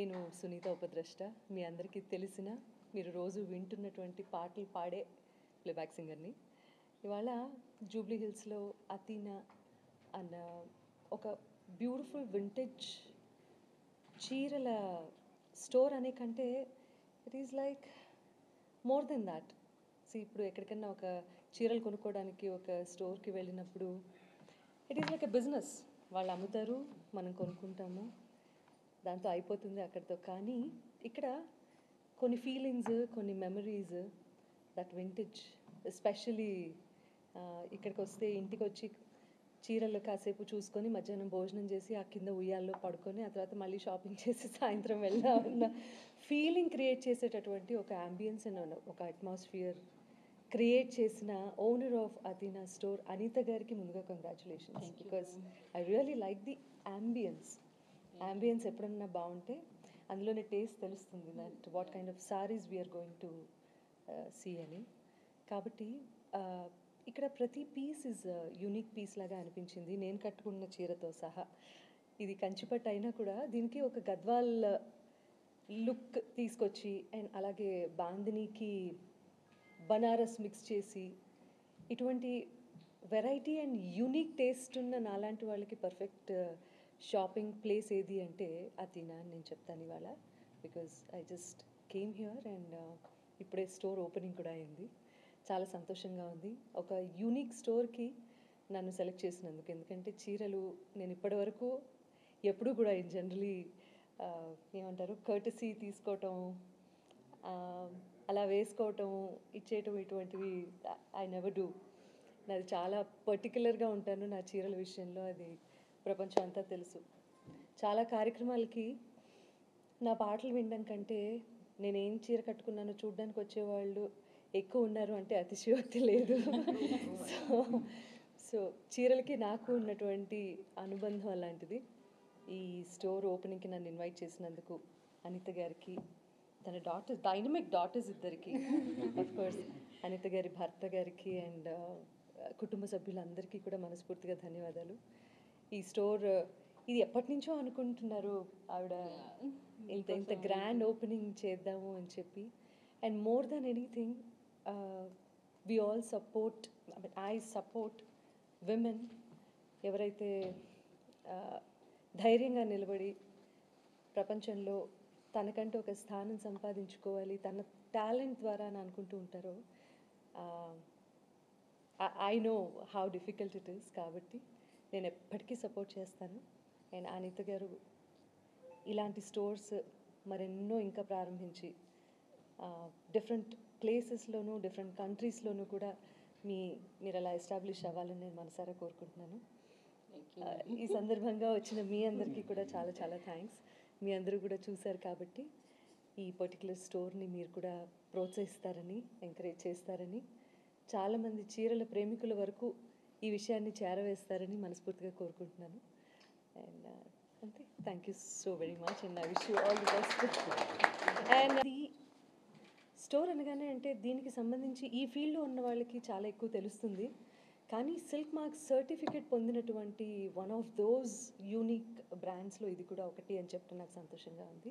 నేను సునీత ఉపద్రష్ట. మీ అందరికీ తెలిసిన, మీరు రోజు వింటున్నటువంటి పాటలు పాడే ప్లేబ్యాక్ సింగర్ని. ఇవాళ జూబ్లీ హిల్స్లో అతీనా అన్న ఒక బ్యూటిఫుల్ వింటేజ్ చీరల స్టోర్ అనే కంటే it is like more than that. ఇప్పుడు ఎక్కడికన్నా ఒక చీరలు కొనుక్కోవడానికి ఒక స్టోర్కి వెళ్ళినప్పుడు it is like a business. వాళ్ళు అమ్ముతారు, మనం కొనుక్కుంటాము, దాంతో అయిపోతుంది అక్కడితో. కానీ ఇక్కడ కొన్ని ఫీలింగ్స్, కొన్ని మెమరీస్, దట్ వింటేజ్ ఎస్పెషలీ ఇక్కడికి వస్తే ఇంటికి వచ్చి చీరలు కాసేపు చూసుకొని మధ్యాహ్నం భోజనం చేసి ఆ కింద ఉయ్యాల్లో పడుకొని ఆ తర్వాత మళ్ళీ షాపింగ్ చేసి సాయంత్రం వెళ్ళామన్న ఫీలింగ్ క్రియేట్ చేసేటటువంటి ఒక అంబియన్స్ అండ్ ఒక అట్మాస్ఫియర్ క్రియేట్ చేసిన owner of Athena store Anitha గారికి ముందుగా congratulations. Because I really like the ambience ఎప్పుడన్నా బాగుంటే అందులోనే టేస్ట్ తెలుస్తుంది, that what kind of saris we are going to see అని. కాబట్టి ఇక్కడ ప్రతి పీస్ ఇస్ యూనిక్ పీస్ లాగా అనిపించింది, నేను కట్టుకున్న చీరతో సహా. ఇది కంచిపట్టు అయినా కూడా దీనికి ఒక గద్వాల్ లుక్ తీసుకొచ్చి అండ్ అలాగే బాందినీకి బనారస్ మిక్స్ చేసి ఇటువంటి వెరైటీ అండ్ యూనిక్ టేస్ట్ ఉన్న నాలాంటి వాళ్ళకి పర్ఫెక్ట్ షాపింగ్ ప్లేస్ ఏది అంటే అతీనా అని నేను చెప్తాను ఇవాళ. Because I just came here and ఇప్పుడే స్టోర్ ఓపెనింగ్ కూడా అయింది. చాలా సంతోషంగా ఉంది ఒక యూనిక్ స్టోర్కి నన్ను సెలెక్ట్ చేసినందుకు. ఎందుకంటే చీరలు నేను ఇప్పటివరకు ఎప్పుడూ కూడా జనరలీ ఏమంటారు కర్టసీ తీసుకోవటం, అలా వేసుకోవటం, ఇచ్చేయటం, ఇటువంటివి ఐ నెవర్ డూ. నాది చాలా పర్టికులర్గా ఉంటాను నా చీరల విషయంలో, అది ప్రపంచం అంతా తెలుసు. చాలా కార్యక్రమాలకి నా పాటలు వినడం కంటే నేనేం చీర కట్టుకున్నానో చూడడానికి వచ్చేవాళ్ళు ఎక్కువ ఉన్నారు అంటే అతిశయోక్తి లేదు. సో చీరలకి నాకు ఉన్నటువంటి అనుబంధం అలాంటిది. ఈ స్టోర్ ఓపెనింగ్కి నన్ను ఇన్వైట్ చేసినందుకు అనిత గారికి, తన డాటర్స్, డైనమిక్ డాటర్స్ ఇద్దరికి, అఫ్ కోర్స్ అనిత గారి భర్త గారికి అండ్ కుటుంబ సభ్యులందరికీ కూడా మనస్ఫూర్తిగా ధన్యవాదాలు. ఈ స్టోర్ ఇది ఎప్పటి నుంచో అనుకుంటున్నారు ఆవిడ, ఇంత గ్రాండ్ ఓపెనింగ్ చేద్దాము అని చెప్పి. And more than anything we all support, I support women ఎవరైతే ధైర్యంగా నిలబడి ప్రపంచంలో తనకంటూ ఒక స్థానం సంపాదించుకోవాలి తన టాలెంట్ ద్వారా అని అనుకుంటూ ఉంటారో. I know how difficult it is. కాబట్టి నేను ఎప్పటికీ సపోర్ట్ చేస్తాను. అండ్ అనిత గారు ఇలాంటి స్టోర్స్ మరెన్నో ఇంకా ప్రారంభించి డిఫరెంట్ ప్లేసెస్లోనూ డిఫరెంట్ కంట్రీస్లోనూ కూడా మీరు అలా ఎస్టాబ్లిష్ అవ్వాలని నేను మనసారా కోరుకుంటున్నాను. ఈ సందర్భంగా వచ్చిన మీ అందరికీ కూడా చాలా చాలా థ్యాంక్స్. మీ అందరూ కూడా చూశారు కాబట్టి ఈ పర్టికులర్ స్టోర్ని మీరు కూడా ప్రోత్సహిస్తారని, ఎంకరేజ్ చేస్తారని, చాలామంది చీరల ప్రేమికుల వరకు ఈ విషయాన్ని చేరవేస్తారని మనస్ఫూర్తిగా కోరుకుంటున్నాను. అండ్ అంతే, thank you so very much and I wish you all the best. And ఈ స్టోర్ అనగానే అంటే దీనికి సంబంధించి ఈ ఫీల్డ్లో ఉన్న వాళ్ళకి చాలా ఎక్కువ తెలుస్తుంది. కానీ సిల్క్ మార్క్స్ సర్టిఫికేట్ పొందినటువంటి వన్ ఆఫ్ దోస్ యూనిక్ బ్రాండ్స్లో ఇది కూడా ఒకటి అని చెప్పడం నాకు సంతోషంగా ఉంది.